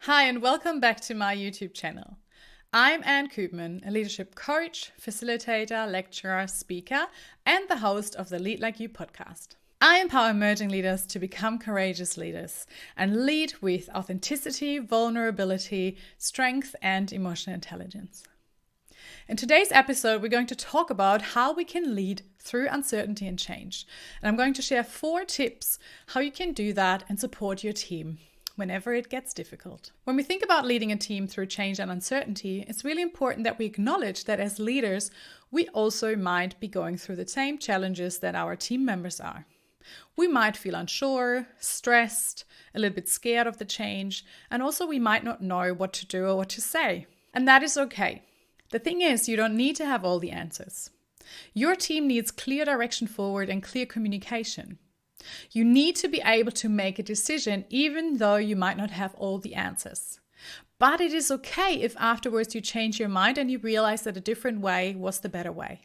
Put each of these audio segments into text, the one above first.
Hi, and welcome back to my YouTube channel. I'm Anne Koopman, a leadership coach, facilitator, lecturer, speaker, and the host of the Lead Like You podcast. I empower emerging leaders to become courageous leaders and lead with authenticity, vulnerability, strength, and emotional intelligence. In today's episode, we're going to talk about how we can lead through uncertainty and change. And I'm going to share 4 tips how you can do that and support your team whenever it gets difficult. When we think about leading a team through change and uncertainty, it's really important that we acknowledge that as leaders, we also might be going through the same challenges that our team members are. We might feel unsure, stressed, a little bit scared of the change, and also we might not know what to do or what to say. And that is okay. The thing is, you don't need to have all the answers. Your team needs clear direction forward and clear communication. You need to be able to make a decision even though you might not have all the answers. But it is okay if afterwards you change your mind and you realize that a different way was the better way.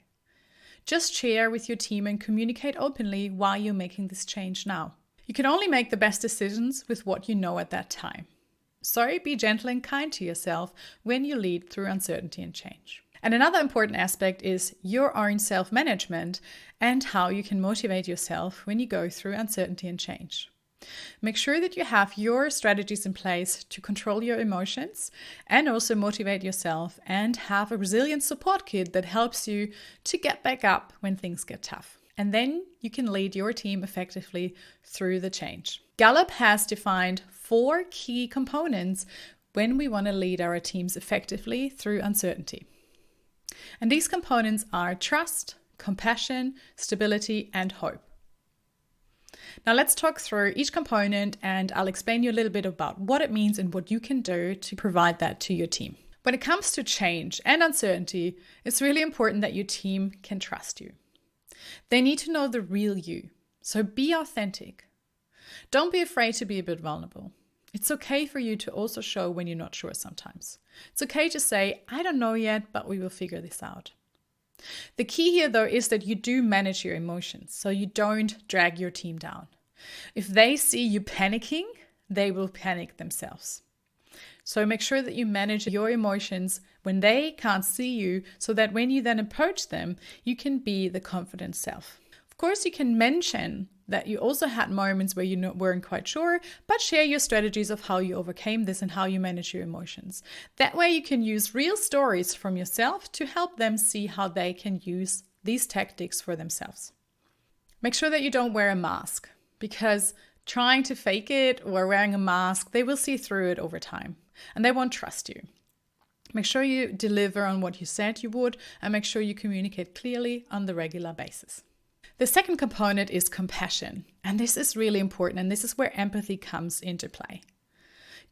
Just share with your team and communicate openly why you're making this change now. You can only make the best decisions with what you know at that time. So be gentle and kind to yourself when you lead through uncertainty and change. And another important aspect is your own self-management and how you can motivate yourself when you go through uncertainty and change. Make sure that you have your strategies in place to control your emotions and also motivate yourself, and have a resilient support kit that helps you to get back up when things get tough. And then you can lead your team effectively through the change. Gallup has defined 4 key components when we want to lead our teams effectively through uncertainty. And these components are trust, compassion, stability, and hope. Now let's talk through each component, and I'll explain you a little bit about what it means and what you can do to provide that to your team. When it comes to change and uncertainty, it's really important that your team can trust you. They need to know the real you, so be authentic. Don't be afraid to be a bit vulnerable. It's okay for you to also show when you're not sure sometimes. It's okay to say, I don't know yet, but we will figure this out. The key here, though, is that you do manage your emotions, so you don't drag your team down. If they see you panicking, they will panic themselves. So make sure that you manage your emotions when they can't see you, so that when you then approach them, you can be the confident self. Of course, you can mention that you also had moments where you weren't quite sure, but share your strategies of how you overcame this and how you manage your emotions. That way you can use real stories from yourself to help them see how they can use these tactics for themselves. Make sure that you don't wear a mask, because trying to fake it or wearing a mask, they will see through it over time and they won't trust you. Make sure you deliver on what you said you would, and make sure you communicate clearly on the regular basis. The second component is compassion, and this is really important, and this is where empathy comes into play.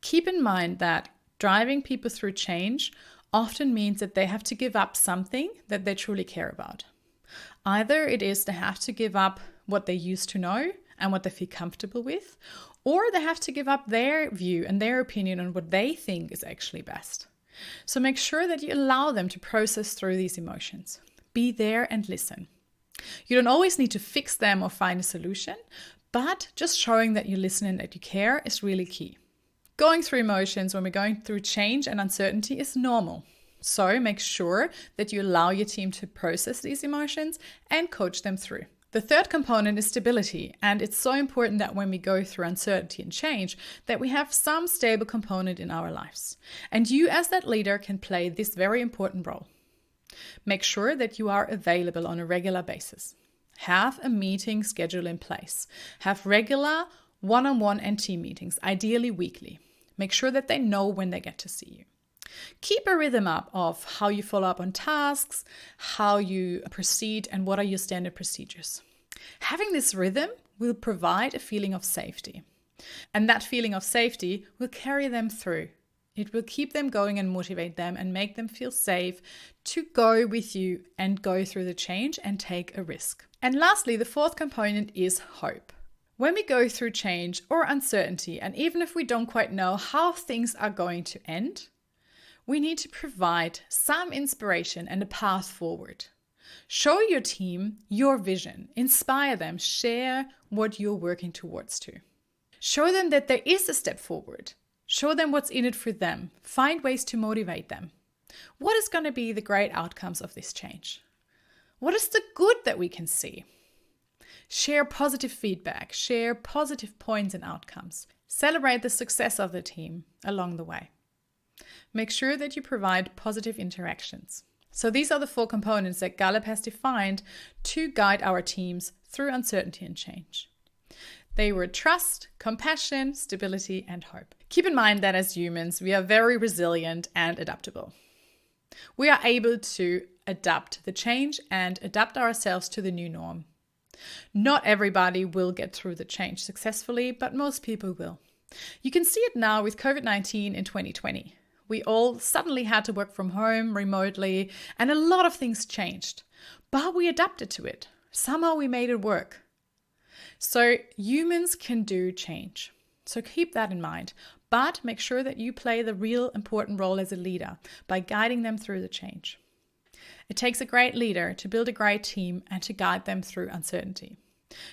Keep in mind that driving people through change often means that they have to give up something that they truly care about. Either it is they have to give up what they used to know and what they feel comfortable with, or they have to give up their view and their opinion on what they think is actually best. So make sure that you allow them to process through these emotions. Be there and listen. You don't always need to fix them or find a solution, but just showing that you listen and that you care is really key. Going through emotions when we're going through change and uncertainty is normal. So make sure that you allow your team to process these emotions and coach them through. The third component is stability, and it's so important that when we go through uncertainty and change, that we have some stable component in our lives. And you as that leader can play this very important role. Make sure that you are available on a regular basis. Have a meeting schedule in place. Have regular one-on-one and team meetings, ideally weekly. Make sure that they know when they get to see you. Keep a rhythm up of how you follow up on tasks, how you proceed, and what are your standard procedures. Having this rhythm will provide a feeling of safety. And that feeling of safety will carry them through. It will keep them going and motivate them and make them feel safe to go with you and go through the change and take a risk. And lastly, the fourth component is hope. When we go through change or uncertainty, and even if we don't quite know how things are going to end, we need to provide some inspiration and a path forward. Show your team your vision, inspire them, share what you're working towards to. Show them that there is a step forward. Show them what's in it for them. Find ways to motivate them. What is going to be the great outcomes of this change? What is the good that we can see? Share positive feedback. Share positive points and outcomes. Celebrate the success of the team along the way. Make sure that you provide positive interactions. So these are the 4 components that Gallup has defined to guide our teams through uncertainty and change. They were trust, compassion, stability, and hope. Keep in mind that as humans, we are very resilient and adaptable. We are able to adapt to the change and adapt ourselves to the new norm. Not everybody will get through the change successfully, but most people will. You can see it now with COVID-19 in 2020. We all suddenly had to work from home remotely, and a lot of things changed. But we adapted to it. Somehow we made it work. So humans can do change. So keep that in mind. But make sure that you play the real important role as a leader by guiding them through the change. It takes a great leader to build a great team and to guide them through uncertainty.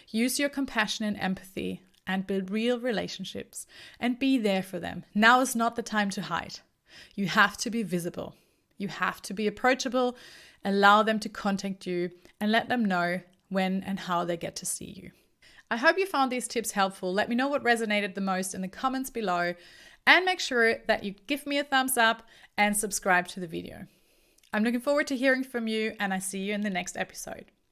Use your compassion and empathy and build real relationships and be there for them. Now is not the time to hide. You have to be visible. You have to be approachable. Allow them to contact you and let them know when and how they get to see you. I hope you found these tips helpful. Let me know what resonated the most in the comments below, and make sure that you give me a thumbs up and subscribe to the video. I'm looking forward to hearing from you, and I see you in the next episode.